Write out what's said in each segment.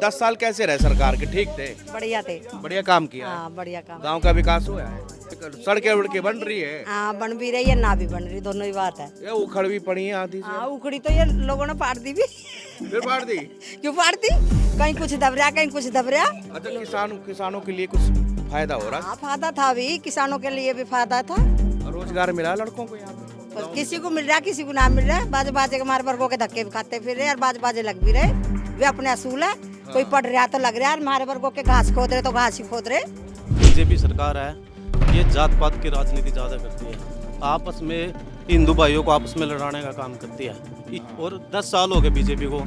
10 साल कैसे रहे सरकार के? ठीक थे, बढ़िया थे। बढ़िया काम किया है? हाँ बढ़िया काम। गांव का विकास हुआ है, सड़कें उड़के बन रही है, हाँ बन भी रही है ना भी बन रही, दोनों ही बात है। ये उखड़ भी पड़ी है आधी से, हाँ उखड़ी तो ये लोगों ने फाड़ दी भी। फिर फाड़ दी। क्यों फाड़ दी? कहीं कुछ दब रहा, कहीं कुछ दब रहा। अच्छा, किसानों के लिए कुछ फायदा हो रहा हाँ फायदा था भी, किसानों के लिए भी फायदा था। है? रोजगार मिला लड़कों को यहाँ पे? बस किसी को मिल रहा है, किसी को ना मिल रहा है। बाजे बाजे के मारे वर्गों के धक्के भी खाते फिर रहे और बाजे बाजे लग भी रहे। वे अपने असूल है। कोई पढ़ रहा तो लग रहा है, हमारे वर्गों के घास खोद रहे तो घास ही खोद रहे। बीजेपी सरकार है, ये जात पात की राजनीति ज़्यादा करती है, आपस में हिंदू भाइयों को आपस में लड़ाने का काम करती है। और 10 साल हो गए बीजेपी को,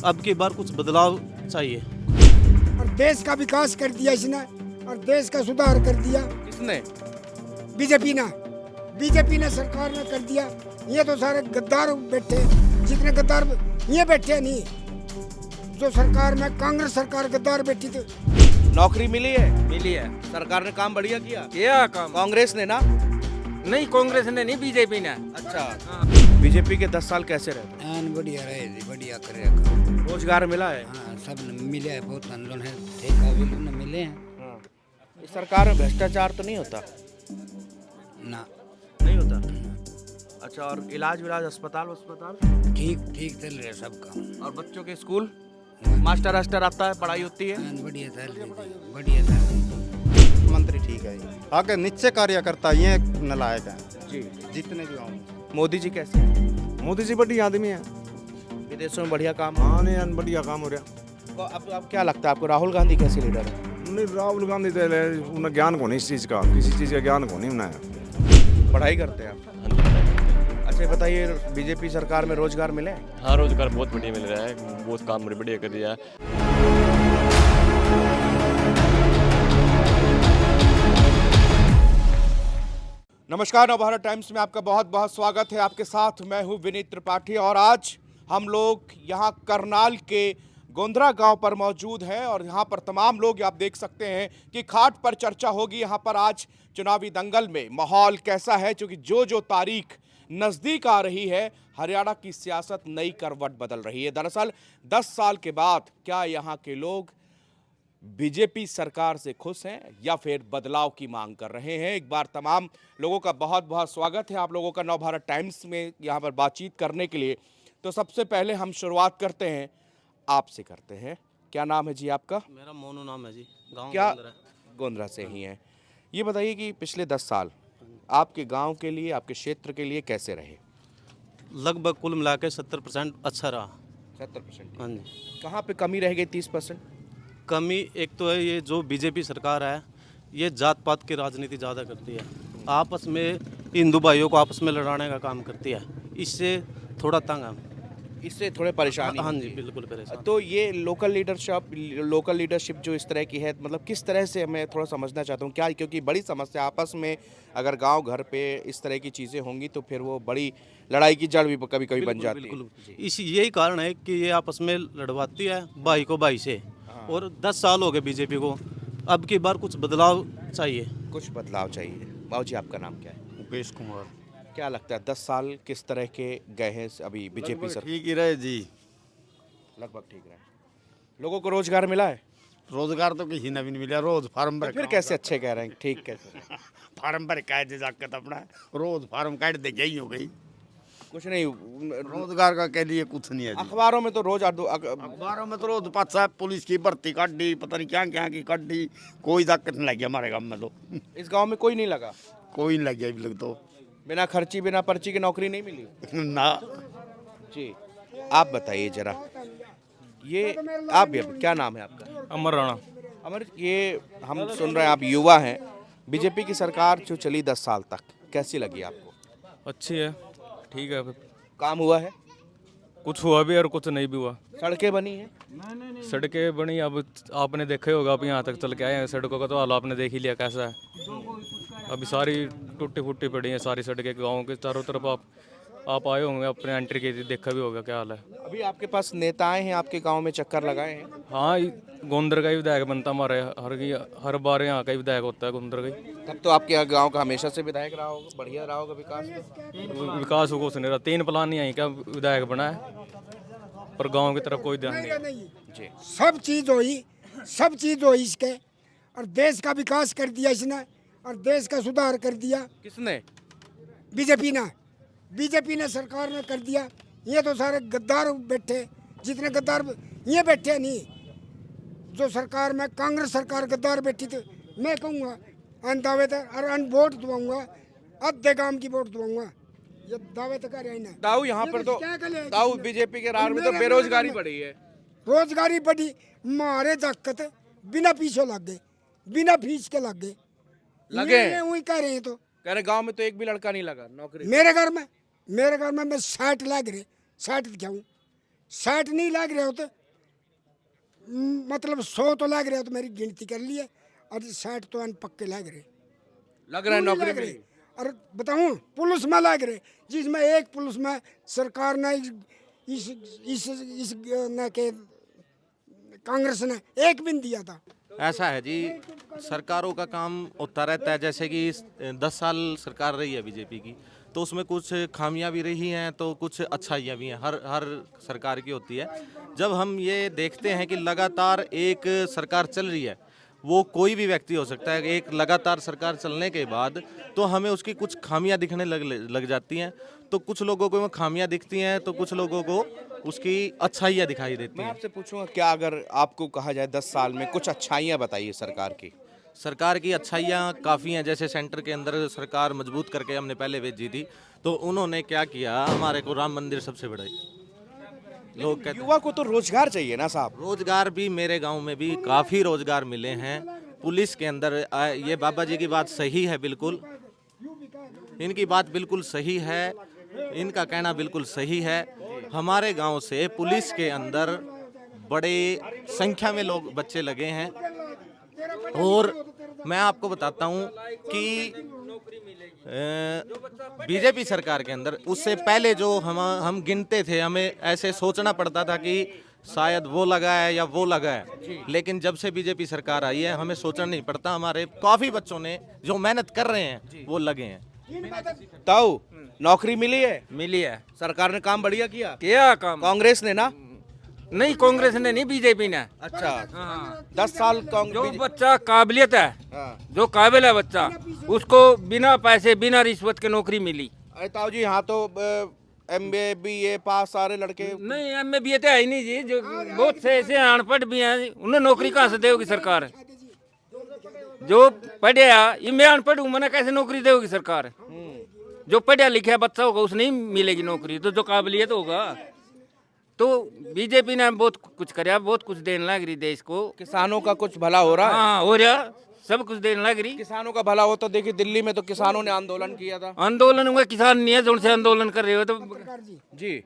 अब की बार कुछ बदलाव चाहिए। और देश का विकास कर दिया इसने, और देश का सुधार कर दिया। किसने? बीजेपी ने सरकार ने कर दिया। ये तो सारे गद्दार बैठे, जितने गद्दार ये बैठे नहीं, जो सरकार में कांग्रेस सरकार गद्दार बैठी थी। नौकरी मिली है? मिली है। सरकार ने काम बढ़िया किया? किया काम। कांग्रेस ने ना? नहीं कांग्रेस ने नहीं, बीजेपी ने। अच्छा, बीजेपी के 10 साल कैसे रहे? बढ़िया रहे जी, बढ़िया करेगा। रोजगार मिला है? हाँ सब मिले है, बहुत लोन है, ठेका भी लोन मिले हैं। हाँ। इस सरकार में भ्रष्टाचार तो नहीं होता? ना नहीं होता। अच्छा, और इलाज विलाज अस्पताल ठीक ठीक चल रहा है सब काम। और बच्चों के स्कूल मास्टर वास्टर आता है, पढ़ाई होती है? बढ़िया चल रही है, बढ़िया चल रही है। मंत्री ठीक है ये, आगे नीचे कार्यकर्ता ये नलायक है जी। जितने भी हों। मोदी जी कैसे हैं? मोदी जी बढ़िया आदमी है। विदेशों में बढ़िया काम? हाँ नहीं बढ़िया काम हो रहा। तो अब क्या लगता है आपको, राहुल गांधी कैसे लीडर है? नहीं राहुल गांधी तो उन्हें ज्ञान को नहीं इस चीज़ का, किसी चीज़ का ज्ञान को नहीं उन्हें। पढ़ाई करते हैं आप? अच्छा ये बताइए, बीजेपी सरकार में रोजगार मिले? हाँ रोजगार बहुत बढ़िया मिल रहा है, बहुत काम बढ़िया कर दिया है। नमस्कार, नवभारत टाइम्स में आपका बहुत बहुत स्वागत है। आपके साथ मैं हूं विनीत त्रिपाठी और आज हम लोग यहां करनाल के गोंधरा गांव पर मौजूद हैं और यहां पर तमाम लोग आप देख सकते हैं कि खाट पर चर्चा होगी। यहां पर आज चुनावी दंगल में माहौल कैसा है, क्योंकि जो तारीख नज़दीक आ रही है, हरियाणा की सियासत नई करवट बदल रही है। दरअसल 10 साल के बाद क्या यहां के लोग बीजेपी सरकार से खुश हैं या फिर बदलाव की मांग कर रहे हैं? एक बार तमाम लोगों का बहुत बहुत स्वागत है आप लोगों का नवभारत टाइम्स में यहां पर बातचीत करने के लिए। तो सबसे पहले हम शुरुआत करते हैं, आपसे करते हैं। क्या नाम है जी आपका? मेरा मोनू नाम है जी, गाँव क्या गोंधरा से ही हैं? ये बताइए कि पिछले 10 साल आपके गांव के लिए, आपके क्षेत्र के लिए कैसे रहे? लगभग कुल मिला के 70% अच्छा रहा। 70%? हाँ जी। कहाँ पे कमी रह गई 30%? कमी एक तो है, ये जो बीजेपी सरकार है ये जात पात की राजनीति ज़्यादा करती है, आपस में हिंदू भाइयों को आपस में लड़ाने का काम करती है, इससे थोड़ा तंग है। इससे थोड़े परेशानी? हाँ जी होती है। बिल्कुल परेशान। तो ये लोकल लीडरशिप जो इस तरह की है, मतलब किस तरह से, मैं थोड़ा समझना चाहता हूँ क्या, क्योंकि बड़ी समस्या आपस में अगर गांव घर पे इस तरह की चीज़ें होंगी तो फिर वो बड़ी लड़ाई की जड़ भी कभी कभी बन जाती है। बिल्कुल इसी यही कारण है कि ये आपस में लड़वाती है भाई को भाई से। और 10 साल हो गए बीजेपी को, अब की बार कुछ बदलाव चाहिए। कुछ बदलाव चाहिए। बाबू जी आपका नाम क्या है? मुकेश कुमार। क्या लगता है 10 साल किस तरह के गए हैं अभी बीजेपी सरकार? ठीक ही रहे जी, लगभग ठीक रहे। लोगों को रोजगार मिला है? रोजगार तो किसी ने भी नहीं मिला। रोज फार्म तो भर फिर कैसे अच्छे कह रहे हैं? ठीक कैसे? फार्म भर काट दे जाकर अपना, रोज फार्म काट दे, यही हो गई। कुछ नहीं, रोजगार का के लिए कुछ नहीं है जी। अखबारों में तो रोज अखबारों में तो रोज पाँच पुलिस की भर्ती काट दी, पता नहीं क्या क्या की काट दी, कोई ताकत नहीं लगी हमारे गाँव में। तो इस गांव में कोई नहीं लगा? कोई नहीं लग गया अभी तक तो। बिना खर्ची बिना पर्ची की नौकरी नहीं मिली ना जी। आप बताइए जरा, ये आप भी, क्या नाम है आपका? अमर राणा। अमर, ये हम सुन रहे हैं आप युवा हैं, बीजेपी की सरकार जो चली 10 साल तक, कैसी लगी आपको? अच्छी है, ठीक है। काम हुआ है? कुछ हुआ भी और कुछ नहीं भी हुआ। सड़कें बनी हैं? सड़कें बनी, अब आपने देखा ही होगा, अब यहाँ तक चल के आए हैं, सड़कों का तो हाल आपने देख ही लिया कैसा है। अभी सारी टूटी फूटी पड़ी हैं सारी सड़कें गाँव के चारों तरफ। आप आए होंगे, अपने एंट्री के देखा भी होगा क्या हाल है। अभी आपके पास नेताएं हैं, आपके गांव में चक्कर लगाए हैं? हाँ, गोंदर का ही विधायक बनता हमारे, हर बार यहाँ का ही विधायक होता है गोंदर का ही। तब तो आपके गांव का हमेशा से विधायक रहा होगा, बढ़िया रहा होगा विकास? विकास को कुछ नहीं रहा, 3 प्लान नहीं आई क्या विधायक बना है। पर गांव की तरफ कोई ध्यान नहीं। नहीं जी सब चीज हुई इसके, और देश का विकास कर दिया इसने, और देश का सुधार कर दिया किसने? बीजेपी ने सरकार ने कर दिया। ये तो सारे गद्दार बैठे, जितने गद्दार ये बैठे नहीं। जो सरकार में कांग्रेस सरकार गद्दार बैठी थी, मैं कहूँगा अन दावेदार और अन वोट दुआऊंगा, अद्धे काम की वोट दुआऊंगा। ये दावे तो कर रहे हैं। ताऊ यहाँ पर तो ताऊ बीजेपी के राज में तो बेरोजगारी बढ़ी है। रोजगारी बढ़ी, मारे जाकत बिना पीछे लग गए, बिना फीस के लग गए। लगे वही कह रहे हैं। तो कह रहे गांव में तो एक भी लड़का नहीं लगा नौकरी। मेरे घर में मैं 60 लाग रहे, 60 दिखाऊं, 60 नहीं लाग रहे हो तो मतलब 100 तो लाग रहे हो तो मेरी गिनती कर लिए, और 60 तो अन पक्के लाग रहे, लग रहा है नौकरी लाग रहे। मिली। और बताऊं पुलिस में लाग रहे, जिसमें एक पुलिस में सरकार ने इस न के कांग्रेस ने एक भी नहीं दिया था। ऐसा है जी, सरकारों का काम होता रहता है। जैसे कि 10 साल सरकार रही है बीजेपी की, तो उसमें कुछ खामियां भी रही हैं तो कुछ अच्छाइयां भी हैं। हर सरकार की होती है। जब हम ये देखते हैं कि लगातार एक सरकार चल रही है, वो कोई भी व्यक्ति हो सकता है, एक लगातार सरकार चलने के बाद तो हमें उसकी कुछ खामियां दिखने लग जाती हैं। तो कुछ लोगों को वो खामियां दिखती हैं तो कुछ लोगों को उसकी अच्छाइयां दिखाई देती मैं हैं। आपसे पूछूंगा, क्या अगर आपको कहा जाए 10 साल में कुछ अच्छाइयाँ बताइए सरकार की। सरकार की अच्छाइयाँ काफ़ी हैं। जैसे सेंटर के अंदर सरकार मजबूत करके हमने पहले भेजी थी, तो उन्होंने क्या किया, हमारे को राम मंदिर सबसे बड़ा लोग कहते हैं। युवा को तो रोजगार चाहिए ना साहब। रोजगार भी मेरे गांव में भी काफ़ी रोजगार मिले हैं। पुलिस के अंदर ये बाबा जी की बात सही है, बिल्कुल इनकी बात बिल्कुल सही है, इनका कहना बिल्कुल सही है। हमारे गांव से पुलिस के अंदर बड़े संख्या में लोग बच्चे लगे हैं। और मैं आपको बताता हूं कि बीजेपी सरकार के अंदर उससे पहले जो हम गिनते थे, हमें ऐसे सोचना पड़ता था कि शायद वो लगा है या वो लगा है। लेकिन जब से बीजेपी सरकार आई है, हमें सोचना नहीं पड़ता। हमारे काफ़ी बच्चों ने जो मेहनत कर रहे हैं वो लगे हैं। ताऊ नौकरी मिली है? मिली है। सरकार ने काम बढ़िया किया। क्या काम? कांग्रेस ने ना? नहीं, कांग्रेस ने नहीं, बीजेपी ने। अच्छा, हाँ। 10 साल जो कांग्रेस। बच्चा काबिलियत है, हाँ। जो काबिल है बच्चा, उसको बिना पैसे बिना रिश्वत के नौकरी मिली। अरे ताऊ जी, यहाँ तो MBA BA पास सारे लड़के। नहीं, एम बी तो है ही नहीं जी। जो बहुत से ऐसे अनपढ़ भी हैं, उन्हें नौकरी कहाँ से देगी सरकार? जो पढ़े मैं अनपढ़ हूँ, मैंने कैसे नौकरी देगी सरकार? जो पढ़ा लिखा बच्चा होगा उसे नहीं मिलेगी नौकरी, तो जो काबिलियत होगा। तो बीजेपी ने बहुत कुछ कराया, बहुत कुछ देने लग रही देश को। किसानों का कुछ भला हो रहा है। हाँ, हो रहा, सब कुछ देने लग रही। किसानों का भला हो तो देखिए, दिल्ली में तो किसानों ने आंदोलन किया था। आंदोलन हुआ, किसान नहीं है जो उनसे आंदोलन कर रहे हो। तो सरकार जी जी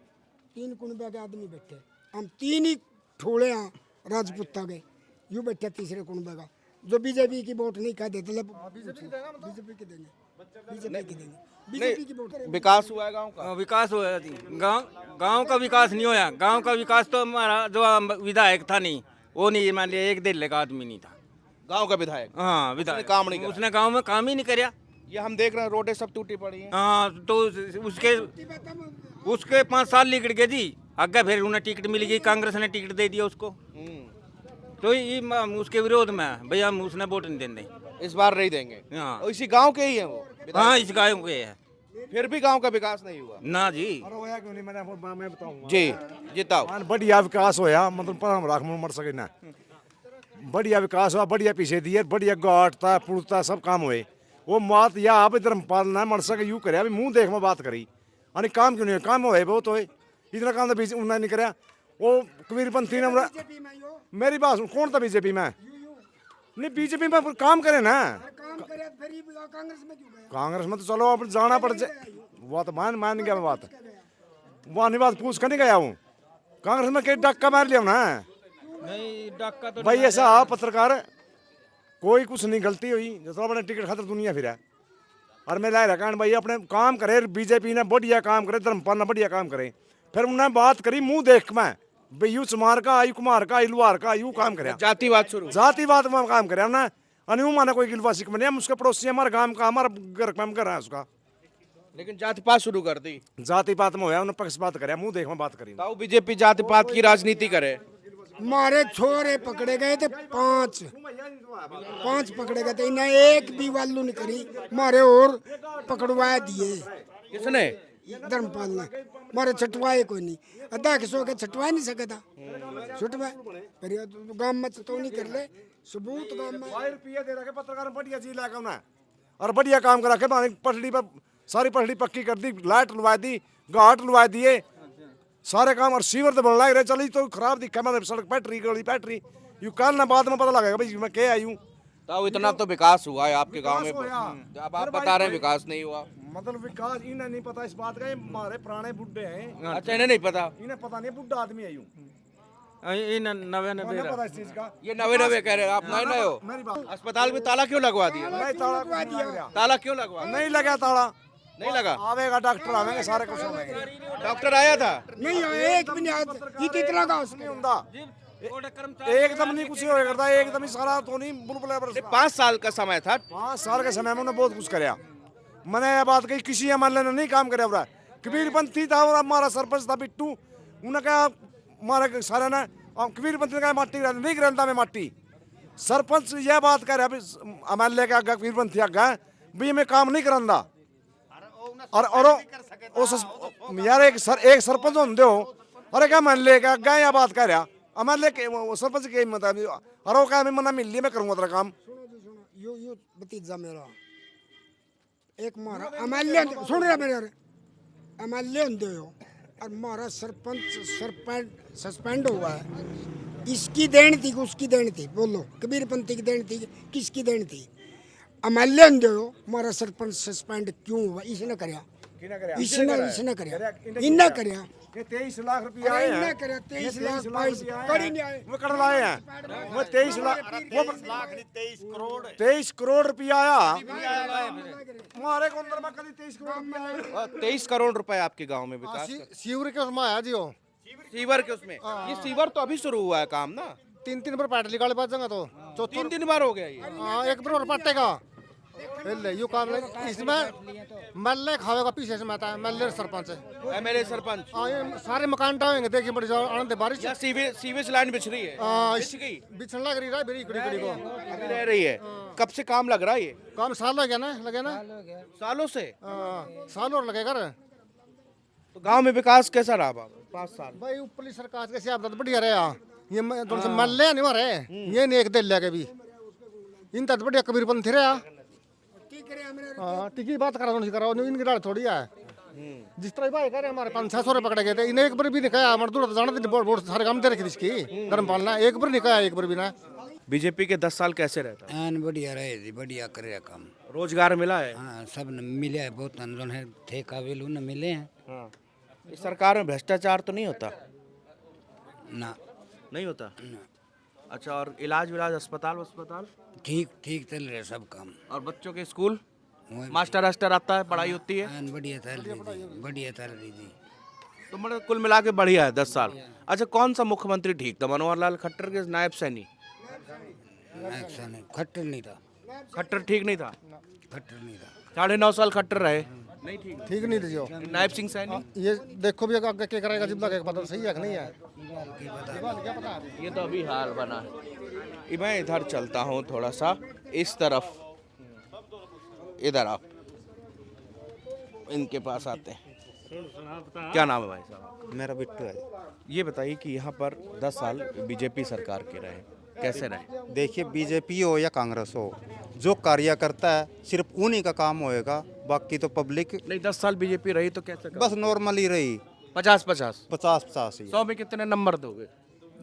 3 कुनबे के आदमी बैठे, हम 3 ही ठोले हैं राजपूता के, यूं बैठे तीसरे कुनबे का। जो बीजेपी की वोट नहीं कह देते, बीजेपी की देंगे, बीजेपी की देंगे, बीजेपी की वोट। विकास हुआ है गांव का। विकास हुआ जी। गांव का विकास नहीं होया। गांव का विकास तो हमारा जो विधायक था नहीं, वो नहीं, मान लिया 1 डेढ़ का आदमी नहीं था गांव का विधायक। हाँ, विधायक काम नहीं करा। उसने गांव में काम ही नहीं कराया। ये हम देख रहे हैं, रोडें सब टूटी पड़ी हैं। हाँ, तो उसके 5 साल निकल गए जी। आगे फिर उन्हें टिकट मिल गई, कांग्रेस ने टिकट दे दिया उसको। तो ये उसके विरोध में भैया हम उसने वोट नहीं देंगे इस बार नहीं देंगे। हाँ। और इसी गांव के ही हैं वो। हाँ, इस गायों के है फिर भी गांव का विकास नहीं हुआ। ना जी। मैं बताऊंगा जी जिताओ। बढ़िया विकास होया, मतलब पर हम राख मर सके ना। बढ़िया विकास हुआ, बढ़िया पीछे दिए, बढ़िया गाटता पुड़ता सब काम हुए। वो बात या आप धर्मपाल ना मर सके यूं करे, अभी मुंह देख में बात करी। अरे काम क्यों नहीं है? काम हुए बहुत होए, इतना काम तो बीच उन्होंने नहीं कराया। वो कबीरपंथी ने मेरी बात सुन, कौन था बीजेपी में? नहीं, बीजेपी में काम करे ना। कांग्रेस में तो चलो अब जाना पड़ जाए, वो तो मान गया मैं बात। वहाँ नहीं बात पूछ कर नहीं गया हूँ। कांग्रेस में कई डक्का मार लिया ना। नहीं, डक्का तो भाई ऐसा आप पत्रकार, कोई कुछ नहीं गलती हुई, जो अपने टिकट खातर दुनिया फिरा। और मैं ला रखा भाई अपने काम करे, बीजेपी ने बढ़िया काम करे, धर्मपाल ने बढ़िया काम करे। फिर उन्हें बात करी मुंह देख मैं, भाई यू चमार का, आयु कुमार का, लुहार का, यू काम करे, जातिवाद शुरू। जातिवाद में काम करे ना। अनु माना कोई गिलवा सिख बने, हम उसके पड़ोसी हमारे गांव का, हमारा घर में कर रहा है उसका। लेकिन जाति पात शुरू कर दी। जाति पात में होया उन्हें पक्षपात करे, मुंह देख में बात करी। ताऊ बीजेपी जाति पात की राजनीति करे। मारे छोरे पकड़े गए थे पांच पकड़े गए थे, इन्हें एक भी वालू नहीं करी, मारे और पकड़वा दिए। किसने? धर्मपाल ने मारे छटवाए कोई नहीं, अद्धा किसो के छटवा नहीं सके था, छुटवा पर ये तो गांव में तो नहीं कर ले सबूत गांव में। रुपया दे रखे पत्रकार बढ़िया चीज लाया उन्हें और बढ़िया काम करा के पटड़ी पर सारी पटड़ी पक्की कर दी, लाइट लुवा दी, घाट लुवा दिए, सारे काम। और सीवर तो बन लग रहे, चली तो खराब दिखा मतलब सड़क पैटरी गली पैटरी यू कल ना बाद में पता लगेगा भाई मैं क्या आई हूँ। ताऊ इतना तो विकास हुआ है आपके गांव में, अब आप बता रहे हैं विकास नहीं हुआ। मतलब विकास इन्हें नहीं पता इस बात का, ये हमारे पुराने बुढ़े हैं। अच्छा, इन्हें नहीं पता? इन्हें पता नहीं, बुढ़ा आदमी आई हूँ, नवे उन्हें पता इस चीज का। ये नवे नवे कह रहे हैं, आप नए नए हो। मेरी बात अस्पताल में ताला क्यों लगवा दिया? नहीं ताला ताला क्यों लगवा? नहीं लगा ताला, नहीं लगा। आवेगा डॉक्टर आवेंगे सारे कुछ होंगे। डॉक्टर आया था? नहीं एक भी नहीं आया, ये इतना का उसके ਹੁੰਦਾ एकदम नहीं कुछ हो करता, एकदम ही सारा तो नहीं बुलबुला पर 5 साल का समय था। 5 साल के समय में उन्होंने बहुत कुछ कराया। मैंने ये बात कही किसी एमएलए ने नहीं काम कराया पूरा। कबीरपंथी था और हमारा सरपंच था बिट्टू, उन्होंने कहा हमारे सारे ने कबीरपंथी ने कहा माटी नहीं गिरता में माटी। सरपंच यह बात कह रहा है एमएलए के आगे कबीरपंथी आगे भी मैं काम नहीं करांदा और यार एक सरपंच होंगे हो और एक एमएलए के आगे यह बात कह रहा एमएलए के सरपंच के मतलब और वो क्या मैं मना मिल लिया मैं करूंगा तेरा काम। यो भतीजा मेरा एक मारा एमएलए सुन रहा मेरे एमएलए होंगे हो और मारा सरपंच सस्पेंड हुआ है, इसकी देन थी कि उसकी देन थी? बोलो कबीरपंथी की देन थी किसकी देन थी? एमएलए होंगे हो मारा सरपंच सस्पेंड क्यों हुआ? इसने कराया, इसने कराया, इन्हें कराया। 23 लाख रुपया आए हैं, 23 लाख 22 कड़ी नहीं आए, वो कर लाए हैं वो 23 लाख वो 23 करोड़ रुपया आया हमारे को अंदर में कभी 23 करोड़ रुपया आया। 23 करोड़ रुपए आपके गांव में विकास? सीवर के उसमें आया जी, वो सीवर के उसमें? ये सीवर तो अभी शुरू हुआ है काम ना? 3 बार पैट निकाले पास जाएगा तो 3 बार हो गया ये। हाँ, एक बार और पट्टेगा यू काम इसमें मल्ले खावेगा पीछे से माता है मल्ले सरपंच है एमएलए सरपंच। हाँ, ये सारे मकान टावेंगे देखिए बड़ी आनंद बारिश या सीवेज लाइन बिछ रही है? बिछ गई? बिछन लग रही है बड़ी कड़ी को अभी रह रही है। कब से काम लग रहा है ये? काम साल लगे ना सालों से? साल और लगेगा रे। तो गांव में विकास कैसा रहा 5 साल? भाई ऊपरली सरकार कैसे आप बढ़िया रहे ये तुमसे मल्ले नहीं मारे ये नहीं एक दिल लगे भी इन तक बढ़िया कबीरपंथी रहा। हाँ टिकी बात करा इनकी डाल थोड़ी है जिस तरह भाई करे हमारे 500-600 पकड़े गए थे इन्हें एक बार भी नहीं कहा मजदूर तो जाना बोर्ड सारे काम दे रखी इसकी धर्मपाल ना एक बार नहीं कहा एक बार भी ना। बीजेपी के 10 साल कैसे रहता? बढ़िया रहे जी बढ़िया करे काम रोजगार मिला है? हाँ सब मिले है बहुत आंदोलन है थे काबिल न मिले हैं। हाँ। इस सरकार में भ्रष्टाचार तो नहीं होता? ना नहीं होता? अच्छा, और इलाज विलाज अस्पताल ठीक चल रहे सब काम। और बच्चों के स्कूल मास्टर आता है, पढ़ाई होती है? बढ़िया चल रही जी। तो मतलब कुल मिला के बढ़िया है 10 साल। अच्छा, कौन सा मुख्यमंत्री ठीक था, मनोहर लाल खट्टर के नायब सैनी? खट्टर नहीं था। खट्टर ठीक नहीं था? खट्टर नहीं था 9.5 साल खट्टर रहे नहीं? ठीक नहीं थी जो नायब सिंह सैनी? ये देखो भी आगे क्या करेगा जितना पता सही है कि नहीं है ये तो अभी हाल बना है। मैं इधर चलता हूँ थोड़ा सा इस तरफ, इधर आओ, इनके पास आते हैं। क्या नाम है भाई साहब? मेरा बिट्टू है। ये बताइए कि यहाँ पर 10 साल बीजेपी सरकार के रहे, कैसे रहे? देखिए बीजेपी हो या कांग्रेस हो जो कार्य करता है सिर्फ उन्हीं का काम होएगा, बाकी तो पब्लिक नहीं। 10 साल बीजेपी रही तो कैसे? बस नॉर्मली रही 50-50 50 ही। 100 में कितने नंबर दोगे?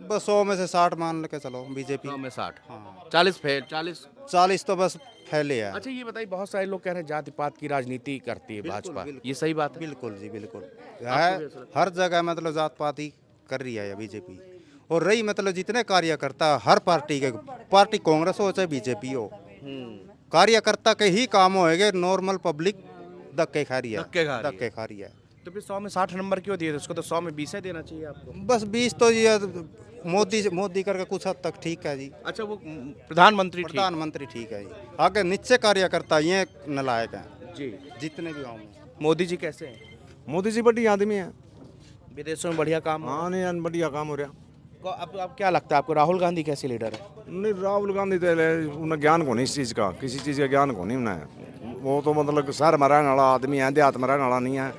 बस 100 में से 60 मान के चलो बीजेपी। 100 में 60। हाँ 40 फेल 40 तो बस फैले है। अच्छा, ये बताइए बहुत सारे लोग कह रहे हैं जाति पात की राजनीति करती है भाजपा, ये सही बात है? बिल्कुल जी बिल्कुल है, हर जगह मतलब जात पाती कर रही है बीजेपी। और रही मतलब जितने कार्यकर्ता हर पार्टी के, पार्टी कांग्रेस हो चाहे बीजेपी हो, कार्यकर्ता के ही काम होएंगे, नॉर्मल पब्लिक धक्के खा रही है। तो फिर 100 में 60 नंबर क्यों दिए? उसको तो 100 में 20 देना चाहिए आपको। बस 20 तो ये मोदी करके कुछ हद तक ठीक है जी। अच्छा, वो प्रधानमंत्री ठीक है जी, आगे नीचे कार्यकर्ता ये नलायक हैं जी जितने भी गाँव में। मोदी जी कैसे हैं? मोदी जी बढ़िया आदमी है। विदेशों में बढ़िया काम हो रहा हाँ नहीं बढ़िया काम हो रहा। है। अब क्या लगता है आपको, राहुल गांधी कैसे लीडर है? नहीं राहुल गांधी तो उन्हें ज्ञान को नहीं इस चीज़ का, किसी चीज़ का ज्ञान को नहीं उन्हें। वो तो मतलब शहर में रहने वाला आदमी है, देहात में रहने वाला नहीं है।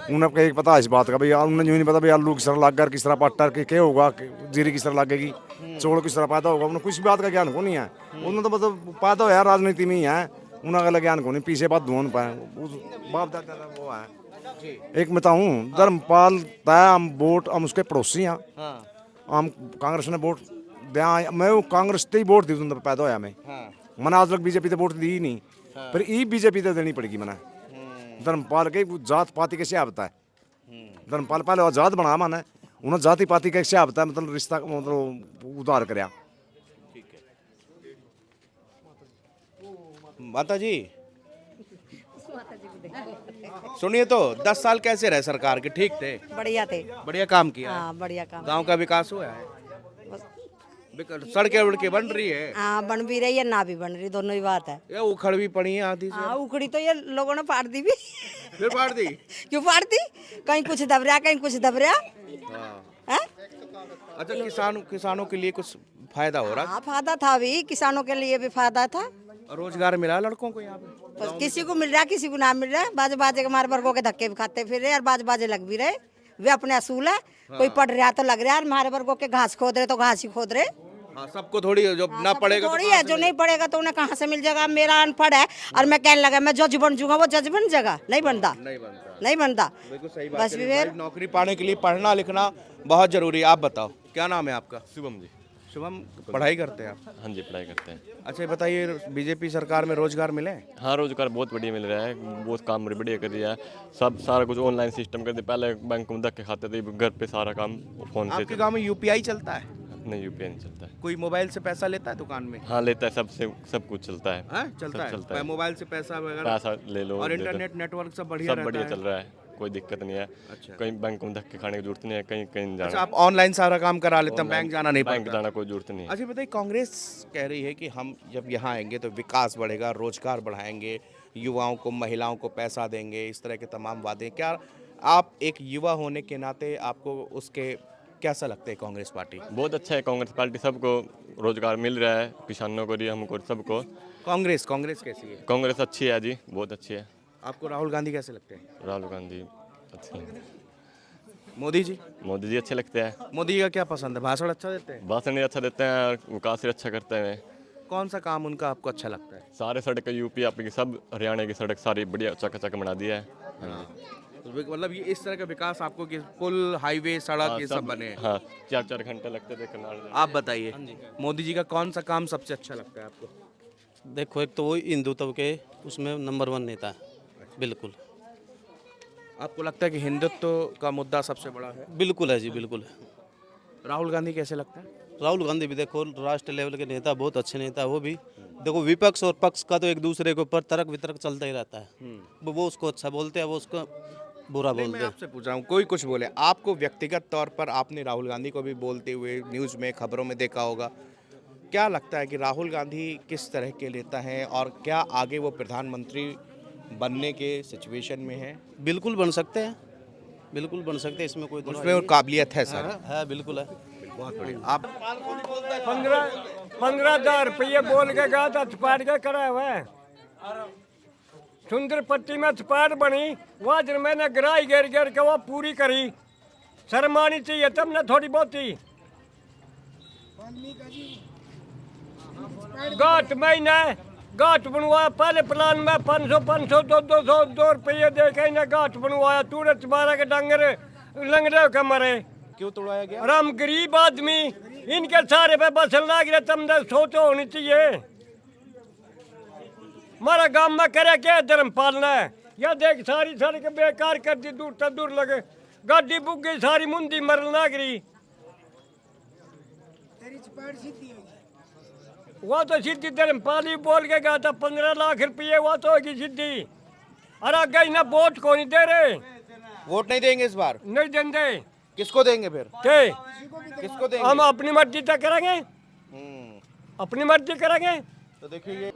उन्हें कहीं पता इस बात का भाई, उन्हें यूँ नहीं पता भाई आलू किस तरह लग कर, किस तरह पट्टर के क्या होगा, जीरी किस तरह लगेगी, चौड़ किस तरह पैदा होगा, उन्हें कुछ बात का ज्ञान को नहीं है। उन्हें तो मतलब पैदा है राजनीति में ही है, उन्हें अगला ज्ञान को नहीं, पीछे बात धोन पाए बाप दादा वो है। एक मैं बताऊँ, धर्मपाल तय हम वोट हम उसके पड़ोसी हैं। हम कांग्रेस ने वोट दिया, मैं वो कांग्रेस से ही वोट दी तुम पैदा होया मैं। मैंने आज तक बीजेपी से वोट दी ही नहीं, पर ई बीजेपी तो देनी पड़ेगी मैंने। धर्मपाल के जात पाति कैसे आता है, धर्मपाल पहले जात बना माने, उन्होंने जाति पाति कैसे आता है, मतलब रिश्ता मतलब उधार कराया। माता जी सुनिए तो, 10 साल कैसे रहे सरकार के? ठीक थे, बढ़िया थे। बढ़िया काम किया है। हाँ बढ़िया काम। गांव का विकास हुआ है, सड़कें उड़के बन रही है। हाँ बन भी रही है ना भी बन रही, दोनों ही बात है। ये उखड़ भी पड़ी है आधी से। हाँ उखड़ी तो ये लोगों ने फाड़ दी भी। फिर फाड़ दी? क्यों फाड़ दी? कहीं कुछ दब रहा, कहीं कुछ दब रहा। हैं? अच्छा, किसानों के लिए कुछ फायदा हो रहा? हाँ फायदा था भी, किसानों के लिए भी फायदा था। रोजगार मिला लड़कों को यहाँ पे? बस किसी को मिल रहा, किसी को ना मिल रहा। बाजे बाजे के मार वर्गों के धक्के भी खाते फिर रहे और बाजे बाजे लग भी रहे। वे अपने असूल है। कोई पढ़ रहा तो लग रहा है, हमारे वर्गों के घास खोद रहे तो घास ही खोद रहे। हाँ, सबको थोड़ी, जो ना पढ़ेगा थोड़ी है, जो नहीं पढ़ेगा तो उन्हें कहाँ से मिल जाएगा। मेरा अनपढ़ है और मैं कहने लगा मैं जज बन जाऊंगा, वो जज बन जाएगा? नहीं बनता, नहीं बनता। बिल्कुल सही बस बात है। फिर नौकरी पाने के लिए पढ़ना लिखना बहुत जरूरी है। आप बताओ क्या नाम है आपका? शुभम जी। शुभम, पढ़ाई करते हैं आप? हाँ जी पढ़ाई करते हैं। अच्छा बताइए, बीजेपी सरकार में रोजगार मिले? हाँ रोजगार बहुत बढ़िया मिल रहा है, बहुत काम बढ़िया कर दिया है। सब सारा कुछ ऑनलाइन सिस्टम कर दिया, पहले बैंक में धक्के खाते थे, घर पे सारा काम फोन से। आपके गांव में यूपीआई चलता है? नहीं यूपीआई नहीं चलता है। कोई मोबाइल से पैसा लेता है दुकान में? हाँ लेता है, सब कुछ चलता है। चलता है, चलता है। मोबाइल से पैसा वगैरह पैसा ले लो, और दे दो। इंटरनेट नेटवर्क सब बढ़िया सब बढ़िया रहता चल रहा है, कोई दिक्कत नहीं है। अच्छा। कहीं बैंक में धक्के खाने की जरूरत नहीं है, कहीं कहीं अच्छा, जाना, आप ऑनलाइन सारा काम करा लेते हैं, बैंक जाना नहीं बैंक पड़ता? जाना कोई जरूरत नहीं है। अच्छा बताइए, कांग्रेस कह रही है कि हम जब यहाँ आएंगे तो विकास बढ़ेगा, रोजगार बढ़ाएंगे, युवाओं को महिलाओं को पैसा देंगे, इस तरह के तमाम वादे। क्या आप एक युवा होने के नाते आपको उसके कैसा लगता है कांग्रेस पार्टी? बहुत अच्छा है कांग्रेस पार्टी, सबको रोजगार मिल रहा है, किसानों को, हमको, सबको। कांग्रेस कैसी है? कांग्रेस अच्छी है जी, बहुत अच्छी है। आपको राहुल गांधी कैसे लगते हैं? राहुल गांधी अच्छे हैं। मोदी जी? मोदी जी अच्छे लगते हैं। मोदी जी का क्या पसंद है? भाषण अच्छा देते हैं? भाषण भी अच्छा देते हैं और विकास भी अच्छा करते हैं। कौन सा काम उनका आपको अच्छा लगता है? सारे सड़क यूपी आपकी सब हरियाणा की सड़क सारी बढ़िया चकाचक बना दिया है। तो मतलब ये इस तरह का विकास आपको, कि पुल, हाईवे, सड़क ये सब बने हैं? हाँ 4-4 घंटे लगते थे करनाल। आप बताइए, मोदी जी का कौन सा काम सबसे अच्छा लगता है आपको? देखो एक तो वो हिंदुत्व के उसमें नंबर 1 नेता है, बिल्कुल। आपको लगता है कि हिंदुत्व का मुद्दा सबसे बड़ा है? बिल्कुल है जी, बिल्कुल है। राहुल गांधी कैसे लगता है? राहुल गांधी भी देखो राष्ट्रीय लेवल के नेता, बहुत अच्छे नेता। वो भी देखो विपक्ष और पक्ष का तो एक दूसरे के ऊपर तर्क वितर्क चलता ही रहता है। वो उसको अच्छा बोलते हैं, वो उसको बुरा मैं बोलते हैं। आपसे पूछ रहा हूँ, कोई कुछ बोले, आपको व्यक्तिगत तौर पर आपने राहुल गांधी को भी बोलते हुए न्यूज़ में, खबरों में देखा होगा। क्या लगता है कि राहुल गांधी किस तरह के नेता हैं और क्या आगे वो प्रधानमंत्री बनने के सिचुएशन में है? बिल्कुल बन सकते हैं, बिल्कुल बन सकते हैं, इसमें कोई दो उसमें काबिलियत है सर? है, बिल्कुल है। बहुत बढ़िया। आप 15,000 रुपये बोल के गया था, छपाट के करा हुआ है। सुंदर पट्टी में छपाट बनी, वहाँ जब मैंने गिराई घेर घेर के वो पूरी करी। शर्म आनी चाहिए तब न थोड़ी बहुत ही। गाट महीने गाट बनवाया, पहले प्लान में 500 200 रुपये दे के इन्हें गाट बनवाया। तूने तुम्हारा के डंगर लंगड़े के मरे। क्यों तोड़वाया गया? और हम गरीब आदमी, इनके सारे पे बसन लाग रहे, तुमने सोचो होनी चाहिए। हमारा गांव में करे क्या धर्म पालना है? या देख सारी सड़क बेकार कर दी, दूर तक दूर लगे, गाड़ी बुक गई, सारी मुंदी मरल लाग रही। वो तो सीधी धर्मपाली बोल के गया था 15 लाख रुपये, वो तो होगी सीधी। और आगे ना वोट को नहीं दे रहे। वोट नहीं देंगे इस बार? नहीं देंगे। किसको देंगे फिर? के किसको देंगे? हम अपनी मर्जी तक करेंगे, अपनी मर्जी करेंगे। तो देखिए ये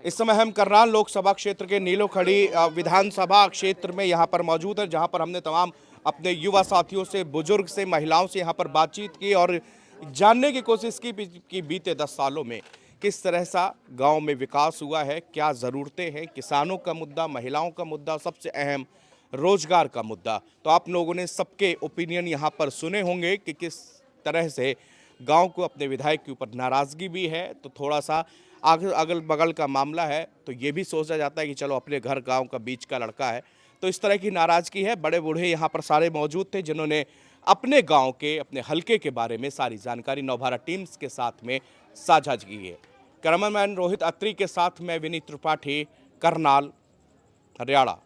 इस समय हम करनाल लोकसभा क्षेत्र के नीलोखड़ी विधानसभा क्षेत्र में यहाँ पर मौजूद है, जहाँ पर हमने तमाम अपने युवा साथियों से, बुजुर्ग से, महिलाओं से यहाँ पर बातचीत की और जानने की कोशिश की कि बीते 10 सालों में किस तरह सा गांव में विकास हुआ है, क्या ज़रूरतें हैं, किसानों का मुद्दा, महिलाओं का मुद्दा, सबसे अहम रोजगार का मुद्दा। तो आप लोगों ने सबके ओपिनियन यहाँ पर सुने होंगे कि किस तरह से गांव को अपने विधायक के ऊपर नाराज़गी भी है, तो थोड़ा सा अगल बगल का मामला है तो ये भी सोचा जाता है कि चलो अपने घर गांव का बीच का लड़का है, तो इस तरह की नाराज़गी है। बड़े बूढ़े यहाँ पर सारे मौजूद थे जिन्होंने अपने गांव के, अपने हलके के बारे में सारी जानकारी नवभारत टीम्स के साथ में साझा की है। कैमरामैन रोहित अत्री के साथ मैं विनीत त्रिपाठी, करनाल, हरियाणा।